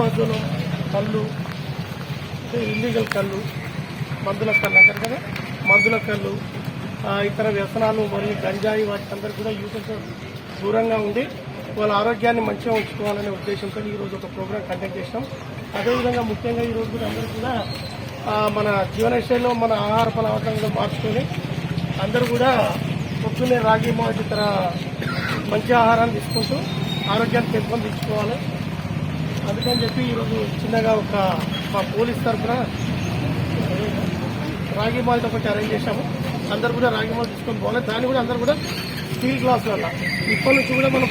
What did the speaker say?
మద్దులు, కళ్ళు, ఇల్లీగల్ కళ్ళు, మందుల కళ్ళు అంటారు కదా, మందుల కళ్ళు, ఇతర వ్యసనాలు మరియు గంజాయి వాటి అందరికీ కూడా యూత్ దూరంగా ఉండి వాళ్ళ ఆరోగ్యాన్ని మంచిగా ఉంచుకోవాలనే ఉద్దేశంతో ఈరోజు ఒక ప్రోగ్రాం కండక్ట్ చేసినాం. అదేవిధంగా ముఖ్యంగా ఈరోజు కూడా అందరూ కూడా మన జీవనశైలిలో మన ఆహార అలవాట్లను మార్చుకొని అందరూ కూడా పొద్దున్నే రాగి మాల్ట్ ఇతర మంచి ఆహారాన్ని తీసుకుంటూ ఆరోగ్యాన్ని పెంపొందించుకోవాలి. అందుకని చెప్పి ఈరోజు చిన్నగా మా పోలీస్ తరఫున రాగి మాల్ట్ ఒకటి అరేంజ్ చేశాము. అందరు కూడా రాగి మాల్ట్ తీసుకొని పోవాలి. దాన్ని కూడా అందరూ కూడా స్టీల్ గ్లాస్ వల్ల ఇప్పటి నుంచి కూడా మనం